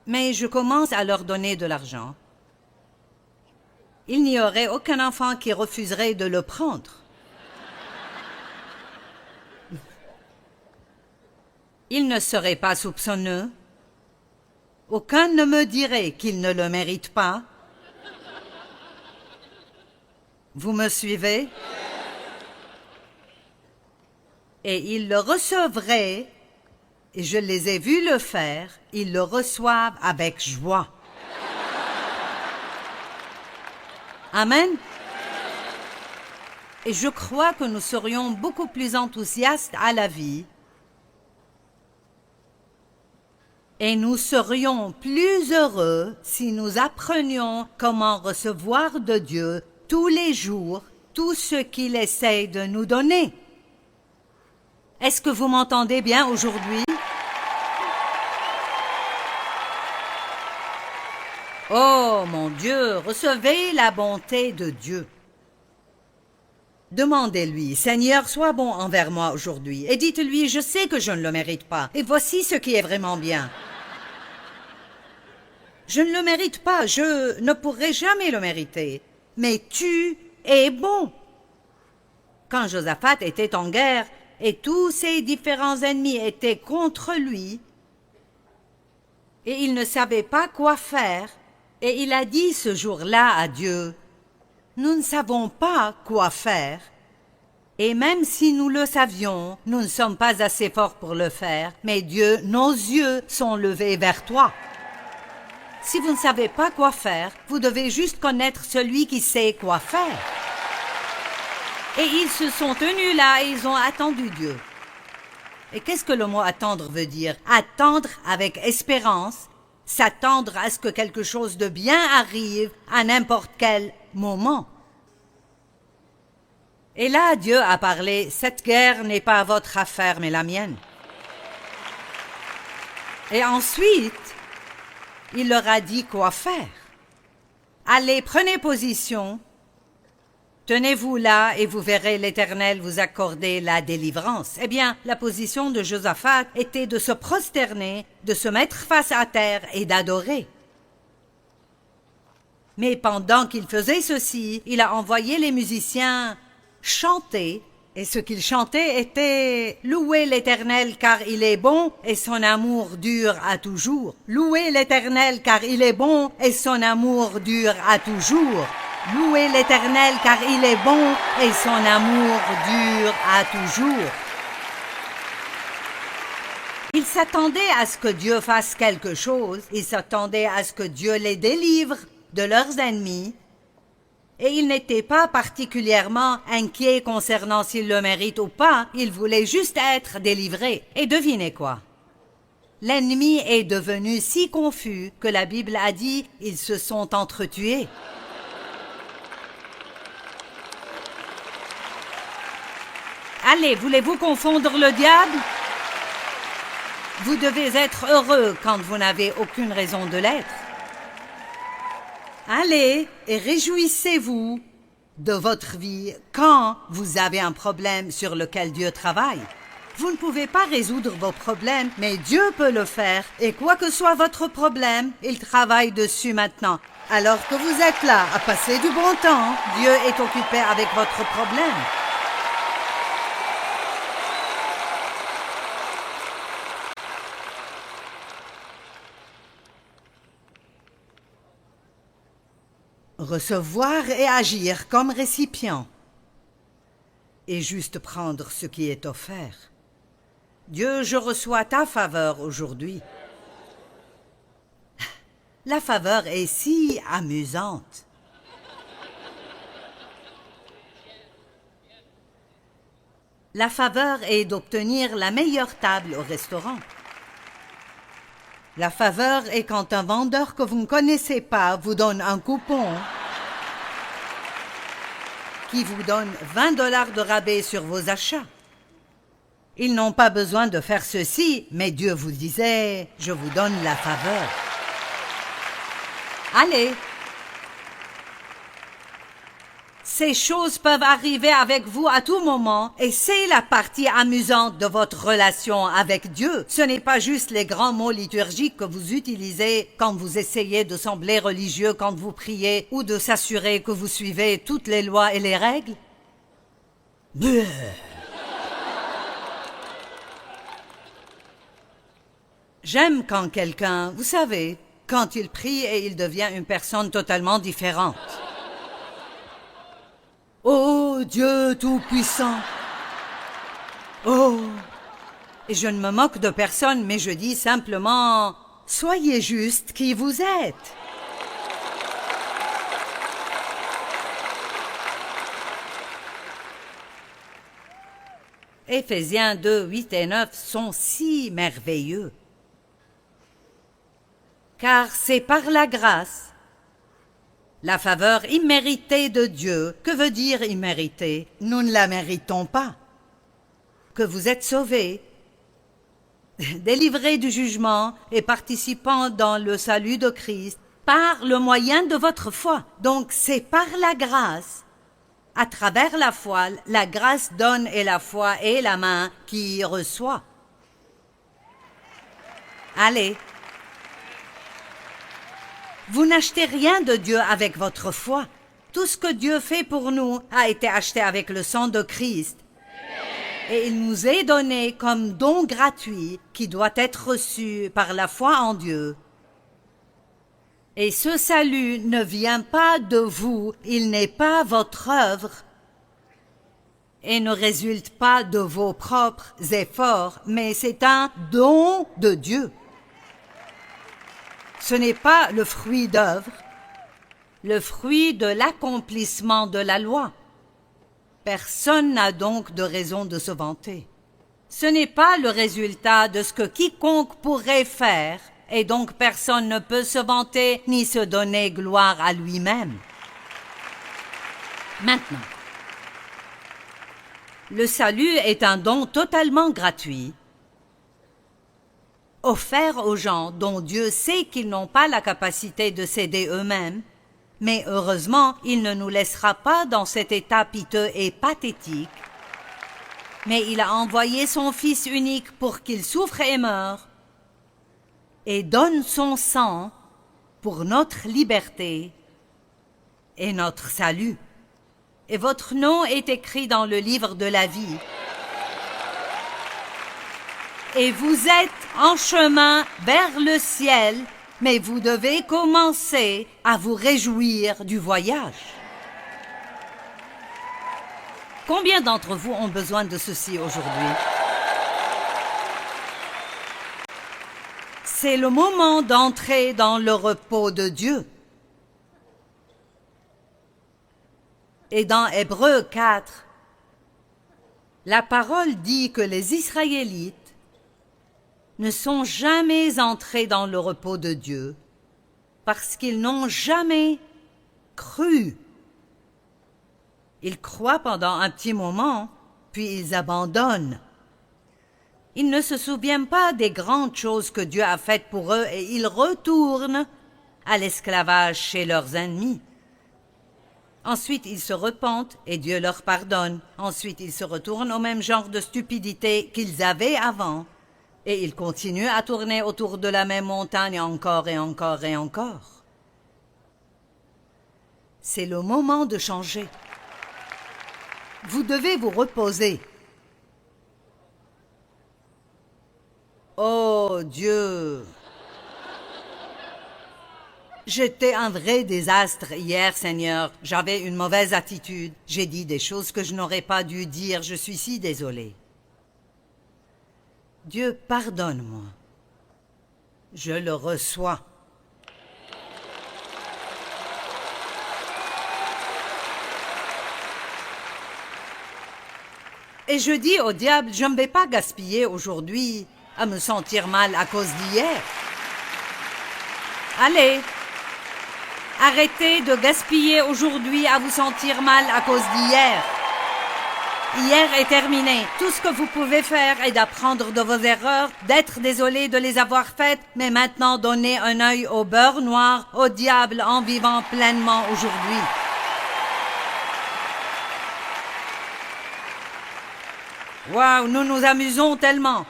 mais je commence à leur donner de l'argent. Il n'y aurait aucun enfant qui refuserait de le prendre. Il ne serait pas soupçonneux. Aucun ne me dirait qu'il ne le mérite pas. Vous me suivez? Et ils le recevraient, et je les ai vus le faire, ils le reçoivent avec joie. Amen. Et je crois que nous serions beaucoup plus enthousiastes à la vie et nous serions plus heureux si nous apprenions comment recevoir de Dieu tous les jours tout ce qu'il essaie de nous donner. Est-ce que vous m'entendez bien aujourd'hui? Oh mon Dieu, recevez la bonté de Dieu. Demandez-lui, Seigneur, sois bon envers moi aujourd'hui. Et dites-lui, je sais que je ne le mérite pas. Et voici ce qui est vraiment bien. Je ne le mérite pas, je ne pourrai jamais le mériter. Mais tu es bon. Quand Josaphat était en guerre et tous ses différents ennemis étaient contre lui, et il ne savait pas quoi faire, et il a dit ce jour-là à Dieu, « Nous ne savons pas quoi faire, et même si nous le savions, nous ne sommes pas assez forts pour le faire, mais Dieu, nos yeux sont levés vers toi. » Si vous ne savez pas quoi faire, vous devez juste connaître celui qui sait quoi faire. Et ils se sont tenus là et ils ont attendu Dieu. Et qu'est-ce que le mot attendre veut dire? Attendre avec espérance, s'attendre à ce que quelque chose de bien arrive à n'importe quel moment. Et là, Dieu a parlé, cette guerre n'est pas votre affaire mais la mienne. Et ensuite, il leur a dit quoi faire. Allez, prenez position. Tenez-vous là et vous verrez l'Éternel vous accorder la délivrance. Eh bien, la position de Josaphat était de se prosterner, de se mettre face à terre et d'adorer. Mais pendant qu'il faisait ceci, il a envoyé les musiciens chanter. Et ce qu'ils chantaient était « Louez l'Éternel car il est bon et son amour dure à toujours. Louez l'Éternel car il est bon et son amour dure à toujours. Louez l'Éternel car il est bon et son amour dure à toujours. » Ils s'attendaient à ce que Dieu fasse quelque chose. Ils s'attendaient à ce que Dieu les délivre de leurs ennemis. Et il n'était pas particulièrement inquiet concernant s'il le mérite ou pas, il voulait juste être délivré. Et devinez quoi? L'ennemi est devenu si confus que la Bible a dit « ils se sont entretués ». Allez, voulez-vous confondre le diable? Vous devez être heureux quand vous n'avez aucune raison de l'être. Allez et réjouissez-vous de votre vie quand vous avez un problème sur lequel Dieu travaille. Vous ne pouvez pas résoudre vos problèmes, mais Dieu peut le faire. Et quoi que soit votre problème, il travaille dessus maintenant. Alors que vous êtes là à passer du bon temps, Dieu est occupé avec votre problème. Recevoir et agir comme récipient et juste prendre ce qui est offert. Dieu, je reçois ta faveur aujourd'hui. La faveur est si amusante. La faveur est d'obtenir la meilleure table au restaurant. La faveur est quand un vendeur que vous ne connaissez pas vous donne un coupon qui vous donne 20 $ de rabais sur vos achats. Ils n'ont pas besoin de faire ceci, mais Dieu vous disait, je vous donne la faveur. Allez! Ces choses peuvent arriver avec vous à tout moment et c'est la partie amusante de votre relation avec Dieu. Ce n'est pas juste les grands mots liturgiques que vous utilisez quand vous essayez de sembler religieux quand vous priez ou de s'assurer que vous suivez toutes les lois et les règles. Bleu. J'aime quand quelqu'un, vous savez, quand il prie et il devient une personne totalement différente. Ô Dieu Tout-Puissant! Oh! Et je ne me moque de personne, mais je dis simplement, soyez juste qui vous êtes. Éphésiens 2, 8 et 9 sont si merveilleux. Car c'est par la grâce, la faveur imméritée de Dieu. Que veut dire imméritée? Nous ne la méritons pas. Que vous êtes sauvés, délivrés du jugement et participants dans le salut de Christ par le moyen de votre foi. Donc c'est par la grâce. À travers la foi, la grâce donne et la foi est la main qui reçoit. Allez. Vous n'achetez rien de Dieu avec votre foi. Tout ce que Dieu fait pour nous a été acheté avec le sang de Christ. Et il nous est donné comme don gratuit qui doit être reçu par la foi en Dieu. Et ce salut ne vient pas de vous, il n'est pas votre œuvre et ne résulte pas de vos propres efforts, mais c'est un don de Dieu. Ce n'est pas le fruit d'œuvre, le fruit de l'accomplissement de la loi. Personne n'a donc de raison de se vanter. Ce n'est pas le résultat de ce que quiconque pourrait faire, et donc personne ne peut se vanter ni se donner gloire à lui-même. Maintenant, le salut est un don totalement gratuit, offert aux gens dont Dieu sait qu'ils n'ont pas la capacité de s'aider eux-mêmes, mais heureusement, il ne nous laissera pas dans cet état piteux et pathétique. Mais il a envoyé son Fils unique pour qu'il souffre et meure, et donne son sang pour notre liberté et notre salut. Et votre nom est écrit dans le livre de la vie. Et vous êtes en chemin vers le ciel, mais vous devez commencer à vous réjouir du voyage. Combien d'entre vous ont besoin de ceci aujourd'hui? C'est le moment d'entrer dans le repos de Dieu. Et dans Hébreux 4, la parole dit que les Israélites ne sont jamais entrés dans le repos de Dieu parce qu'ils n'ont jamais cru. Ils croient pendant un petit moment, puis ils abandonnent. Ils ne se souviennent pas des grandes choses que Dieu a faites pour eux et ils retournent à l'esclavage chez leurs ennemis. Ensuite, ils se repentent et Dieu leur pardonne. Ensuite, ils se retournent au même genre de stupidité qu'ils avaient avant. Et ils continuent à tourner autour de la même montagne encore et encore et encore. C'est le moment de changer. Vous devez vous reposer. Oh Dieu! J'étais un vrai désastre hier, Seigneur. J'avais une mauvaise attitude. J'ai dit des choses que je n'aurais pas dû dire. Je suis si désolée. Dieu, pardonne-moi. Je le reçois. Et je dis au diable, je ne vais pas gaspiller aujourd'hui à me sentir mal à cause d'hier. Allez, arrêtez de gaspiller aujourd'hui à vous sentir mal à cause d'hier. Hier est terminé. Tout ce que vous pouvez faire est d'apprendre de vos erreurs, d'être désolé de les avoir faites, mais maintenant donnez un œil au beurre noir, au diable en vivant pleinement aujourd'hui. Waouh, nous nous amusons tellement.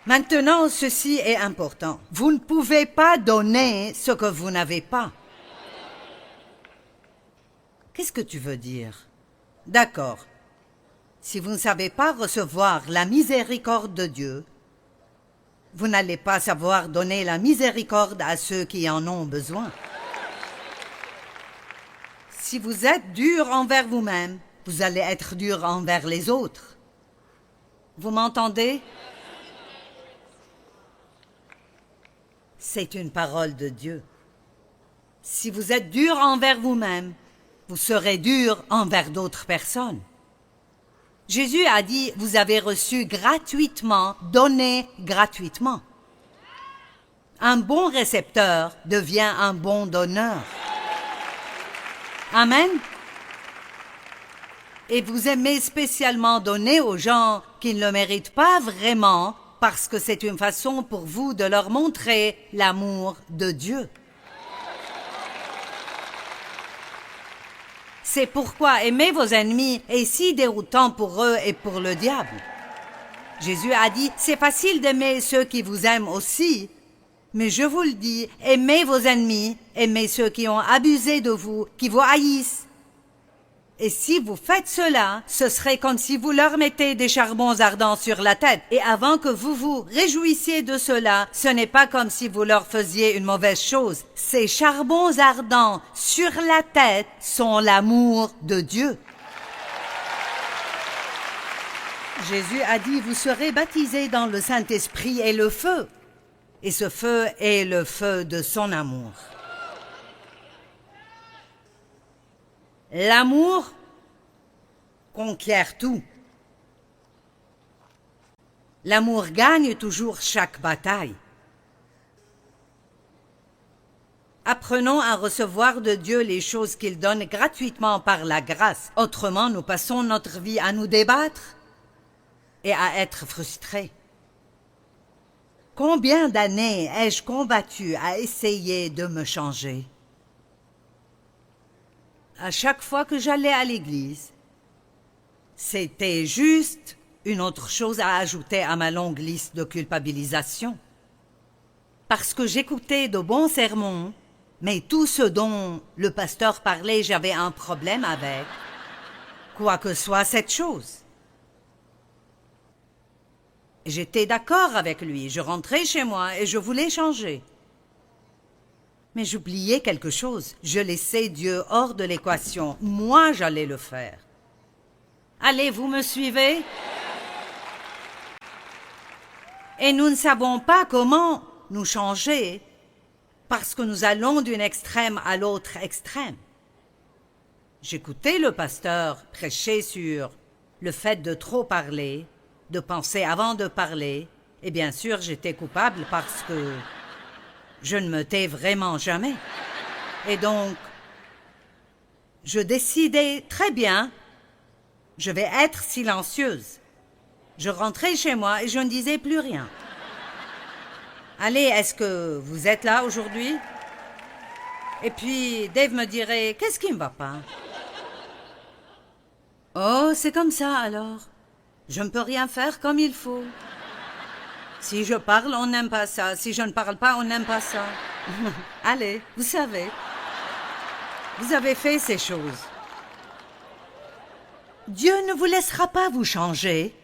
Maintenant, ceci est important. Vous ne pouvez pas donner ce que vous n'avez pas. Qu'est-ce que tu veux dire? D'accord. Si vous ne savez pas recevoir la miséricorde de Dieu, vous n'allez pas savoir donner la miséricorde à ceux qui en ont besoin. Si vous êtes dur envers vous-même, vous allez être dur envers les autres. Vous m'entendez? C'est une parole de Dieu. Si vous êtes dur envers vous-même, vous serez dur envers d'autres personnes. Jésus a dit, vous avez reçu gratuitement, donnez gratuitement. Un bon récepteur devient un bon donneur. Amen. Et vous aimez spécialement donner aux gens qui ne le méritent pas vraiment, parce que c'est une façon pour vous de leur montrer l'amour de Dieu. C'est pourquoi aimer vos ennemis est si déroutant pour eux et pour le diable. Jésus a dit, c'est facile d'aimer ceux qui vous aiment aussi, mais je vous le dis, aimez vos ennemis, aimez ceux qui ont abusé de vous, qui vous haïssent. Et si vous faites cela, ce serait comme si vous leur mettez des charbons ardents sur la tête. Et avant que vous vous réjouissiez de cela, ce n'est pas comme si vous leur faisiez une mauvaise chose. Ces charbons ardents sur la tête sont l'amour de Dieu. Jésus a dit, vous serez baptisés dans le Saint-Esprit et le feu. Et ce feu est le feu de son amour. L'amour conquiert tout. L'amour gagne toujours chaque bataille. Apprenons à recevoir de Dieu les choses qu'il donne gratuitement par la grâce. Autrement, nous passons notre vie à nous débattre et à être frustrés. Combien d'années ai-je combattu à essayer de me changer? À chaque fois que j'allais à l'église, c'était juste une autre chose à ajouter à ma longue liste de culpabilisation. Parce que j'écoutais de bons sermons, mais tout ce dont le pasteur parlait, j'avais un problème avec, quoi que soit cette chose. J'étais d'accord avec lui, je rentrais chez moi et je voulais changer. Mais j'oubliais quelque chose. Je laissais Dieu hors de l'équation. Moi, j'allais le faire. Allez, vous me suivez? Et nous ne savons pas comment nous changer parce que nous allons d'une extrême à l'autre extrême. J'écoutais le pasteur prêcher sur le fait de trop parler, de penser avant de parler, et bien sûr, j'étais coupable parce que je ne me tais vraiment jamais. Et donc, je décidais très bien, je vais être silencieuse. Je rentrais chez moi et je ne disais plus rien. Allez, est-ce que vous êtes là aujourd'hui? Et puis, Dave me dirait, qu'est-ce qui ne va pas? Oh, c'est comme ça alors. Je ne peux rien faire comme il faut. Si je parle, on n'aime pas ça. Si je ne parle pas, on n'aime pas ça. Allez, vous savez. Vous avez fait ces choses. Dieu ne vous laissera pas vous changer.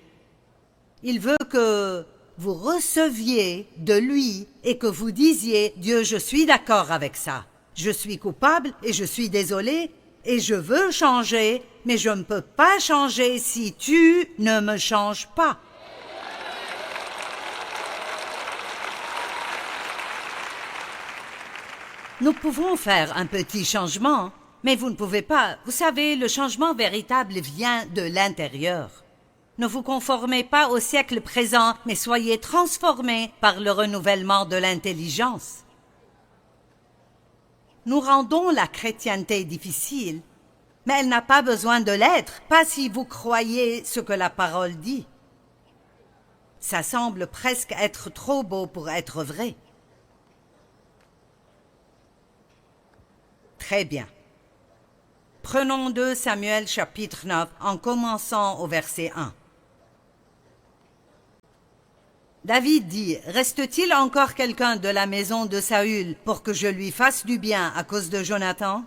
Il veut que vous receviez de lui et que vous disiez « Dieu, je suis d'accord avec ça. Je suis coupable et je suis désolé et je veux changer, mais je ne peux pas changer si tu ne me changes pas. » Nous pouvons faire un petit changement, mais vous ne pouvez pas. Vous savez, le changement véritable vient de l'intérieur. Ne vous conformez pas au siècle présent, mais soyez transformés par le renouvellement de l'intelligence. Nous rendons la chrétienté difficile, mais elle n'a pas besoin de l'être, pas si vous croyez ce que la parole dit. Ça semble presque être trop beau pour être vrai. Très bien. Prenons 2 Samuel chapitre 9 en commençant au verset 1. David dit, « Reste-t-il encore quelqu'un de la maison de Saül pour que je lui fasse du bien à cause de Jonathan ?»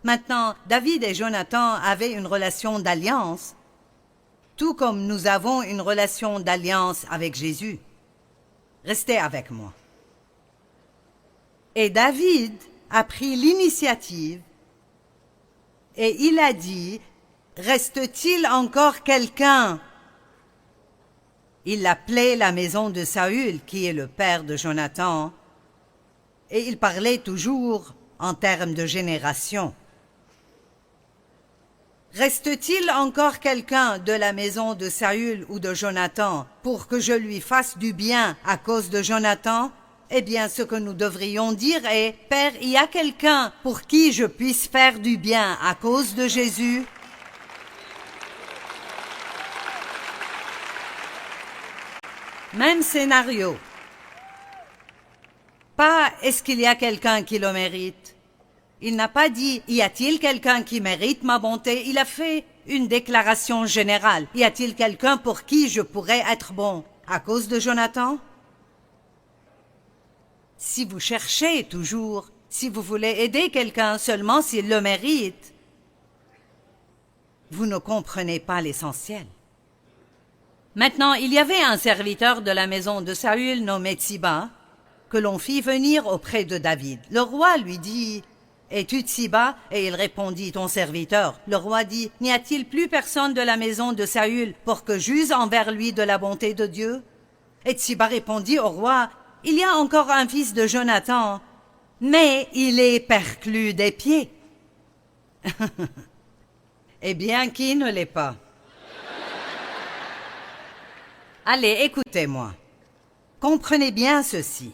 Maintenant, David et Jonathan avaient une relation d'alliance, tout comme nous avons une relation d'alliance avec Jésus. Restez avec moi. Et David a pris l'initiative et il a dit, « Reste-t-il encore quelqu'un ?» Il appelait la maison de Saül, qui est le père de Jonathan, et il parlait toujours en termes de génération. Reste-t-il encore quelqu'un de la maison de Saül ou de Jonathan pour que je lui fasse du bien à cause de Jonathan? Eh bien, ce que nous devrions dire est, « Père, il y a quelqu'un pour qui je puisse faire du bien à cause de Jésus ?» Même scénario. Pas « est-ce qu'il y a quelqu'un qui le mérite ?» Il n'a pas dit « y a-t-il quelqu'un qui mérite ma bonté ?» Il a fait une déclaration générale. « Y a-t-il quelqu'un pour qui je pourrais être bon à cause de Jonathan ?» Si vous cherchez toujours, si vous voulez aider quelqu'un seulement s'il le mérite, vous ne comprenez pas l'essentiel. Maintenant, il y avait un serviteur de la maison de Saül nommé Tsiba, que l'on fit venir auprès de David. Le roi lui dit, « Es-tu Tsiba ?» Et il répondit, « Ton serviteur. » Le roi dit, « N'y a-t-il plus personne de la maison de Saül pour que j'use envers lui de la bonté de Dieu ?» Et Tsiba répondit au roi, « Il y a encore un fils de Jonathan, mais il est perclus des pieds. » Eh bien, qui ne l'est pas? Allez, écoutez-moi. Comprenez bien ceci.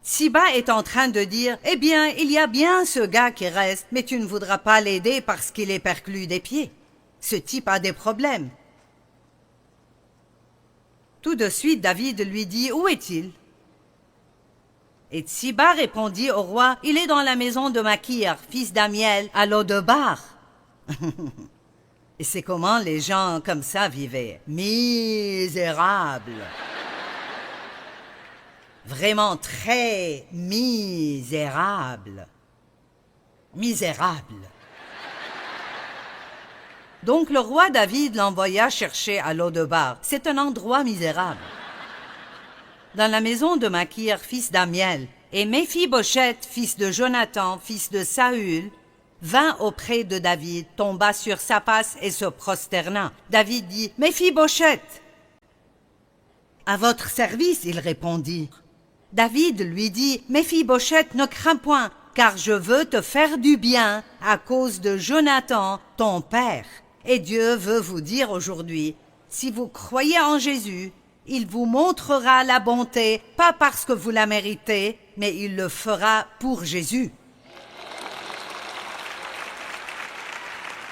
Tsiba est en train de dire, « Eh bien, il y a bien ce gars qui reste, mais tu ne voudras pas l'aider parce qu'il est perclus des pieds. Ce type a des problèmes. » Tout de suite, David lui dit, « Où est-il » Et Tsiba répondit au roi, « Il est dans la maison de Makir, fils d'Amiel, à Lodebar. » Et c'est comment les gens comme ça vivaient. Misérables. Vraiment très misérables. Misérables. Donc le roi David l'envoya chercher à Lodebar. C'est un endroit misérable. Dans la maison de Makir, fils d'Amiel, et Méphibosheth, fils de Jonathan, fils de Saül, vint auprès de David, tomba sur sa face et se prosterna. David dit, « Méphibosheth !» « À votre service, il répondit. » David lui dit, « Méphibosheth, ne crains point, car je veux te faire du bien à cause de Jonathan, ton père. Et Dieu veut vous dire aujourd'hui, si vous croyez en Jésus, il vous montrera la bonté, pas parce que vous la méritez, mais il le fera pour Jésus. »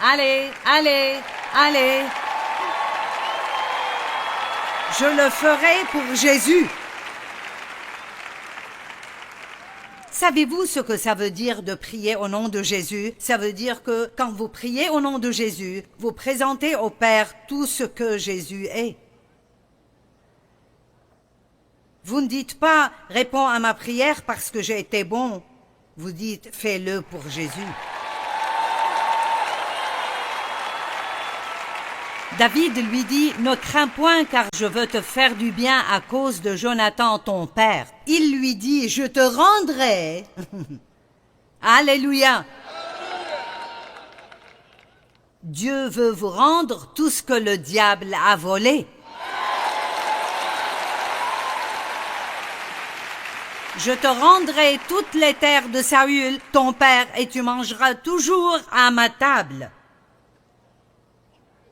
Allez, allez, allez. Je le ferai pour Jésus. Savez-vous ce que ça veut dire de prier au nom de Jésus? Ça veut dire que quand vous priez au nom de Jésus, vous présentez au Père tout ce que Jésus est. Vous ne dites pas « réponds à ma prière parce que j'ai été bon ». Vous dites « fais-le pour Jésus ». David lui dit, « Ne crains point, car je veux te faire du bien à cause de Jonathan, ton père. » Il lui dit, « Je te rendrai. » Alléluia. Dieu veut vous rendre tout ce que le diable a volé. Je te rendrai toutes les terres de Saül, ton père, et tu mangeras toujours à ma table.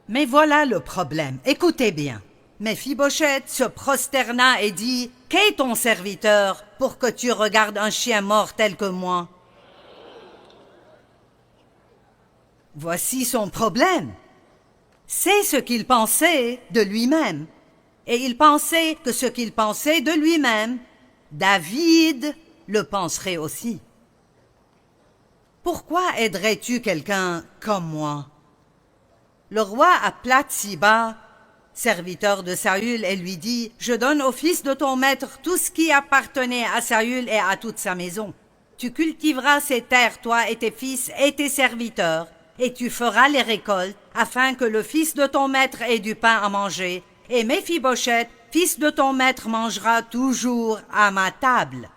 Mais voilà le problème. Écoutez bien. Méphibosheth se prosterna et dit, « Qu'est ton serviteur pour que tu regardes un chien mort tel que moi ?» Voici son problème. C'est ce qu'il pensait de lui-même. Et il pensait que ce qu'il pensait de lui-même, David le penserait aussi. Pourquoi aiderais-tu quelqu'un comme moi? Le roi appela Tsiba, serviteur de Saül, et lui dit, « Je donne au fils de ton maître tout ce qui appartenait à Saül et à toute sa maison. Tu cultiveras ces terres, toi et tes fils et tes serviteurs, et tu feras les récoltes, afin que le fils de ton maître ait du pain à manger, et Méphibosheth, fils de ton maître, mangera toujours à ma table. »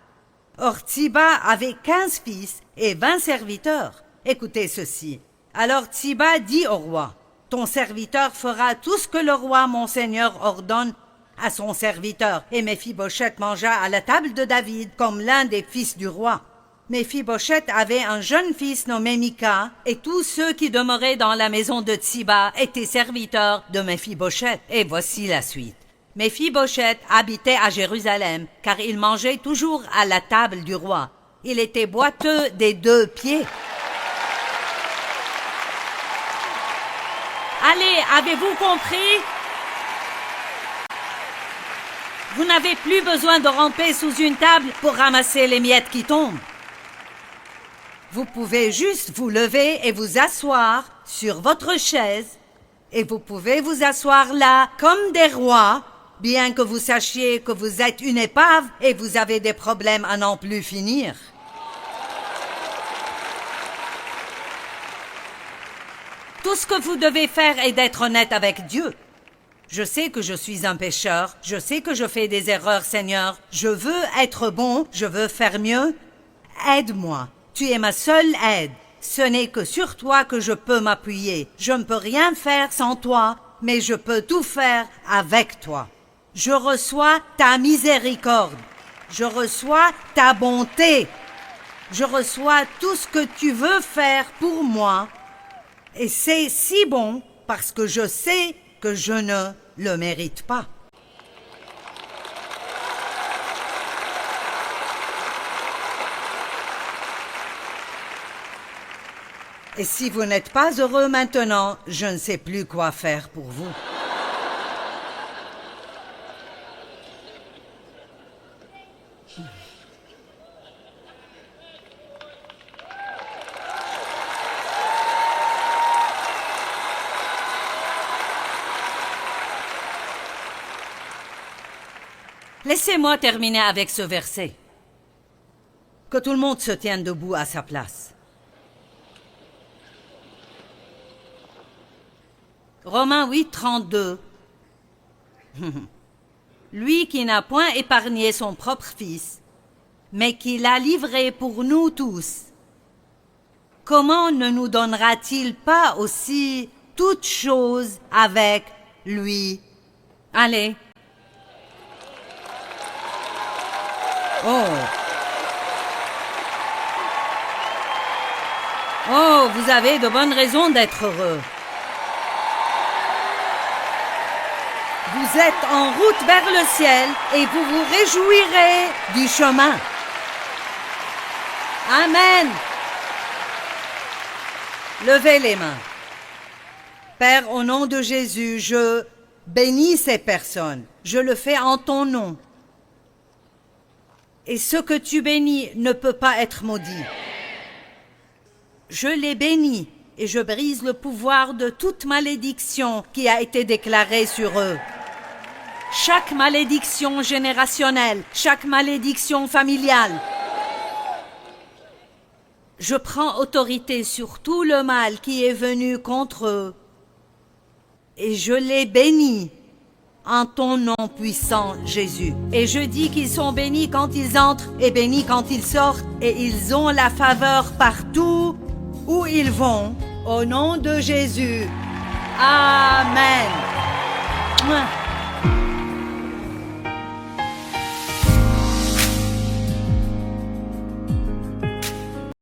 Or Tsiba avait 15 fils et 20 serviteurs. Écoutez ceci. Alors Tsiba dit au roi, « Ton serviteur fera tout ce que le roi mon seigneur ordonne à son serviteur. » Et Méphibosheth mangea à la table de David comme l'un des fils du roi. Méphibosheth avait un jeune fils nommé Mika, et tous ceux qui demeuraient dans la maison de Tsiba étaient serviteurs de Méphibosheth. Et voici la suite. Méphibosheth habitait à Jérusalem, car il mangeait toujours à la table du roi. Il était boiteux des 2 pieds. Allez, avez-vous compris? Vous n'avez plus besoin de ramper sous une table pour ramasser les miettes qui tombent. Vous pouvez juste vous lever et vous asseoir sur votre chaise, et vous pouvez vous asseoir là comme des rois, bien que vous sachiez que vous êtes une épave et vous avez des problèmes à n'en plus finir. Tout ce que vous devez faire est d'être honnête avec Dieu. Je sais que je suis un pécheur, je sais que je fais des erreurs, Seigneur. Je veux être bon, je veux faire mieux. Aide-moi. Tu es ma seule aide. Ce n'est que sur toi que je peux m'appuyer. Je ne peux rien faire sans toi, mais je peux tout faire avec toi. Je reçois ta miséricorde. Je reçois ta bonté. Je reçois tout ce que tu veux faire pour moi. Et c'est si bon parce que je sais que je ne le mérite pas. Et si vous n'êtes pas heureux maintenant, je ne sais plus quoi faire pour vous. Laissez-moi terminer avec ce verset. Que tout le monde se tienne debout à sa place. Romains 8, 32. Lui qui n'a point épargné son propre fils, mais qui l'a livré pour nous tous, comment ne nous donnera-t-il pas aussi toutes choses avec lui? Allez. Oh, vous avez de bonnes raisons d'être heureux. Vous êtes en route vers le ciel et vous vous réjouirez du chemin. Amen. Levez les mains. Père, au nom de Jésus, je bénis ces personnes. Je le fais en ton nom. Et ce que tu bénis ne peut pas être maudit. Je les bénis et je brise le pouvoir de toute malédiction qui a été déclarée sur eux. Chaque malédiction générationnelle, chaque malédiction familiale. Je prends autorité sur tout le mal qui est venu contre eux et je les bénis en ton nom puissant, Jésus. Et je dis qu'ils sont bénis quand ils entrent et bénis quand ils sortent, et ils ont la faveur partout où ils vont, au nom de Jésus. Amen.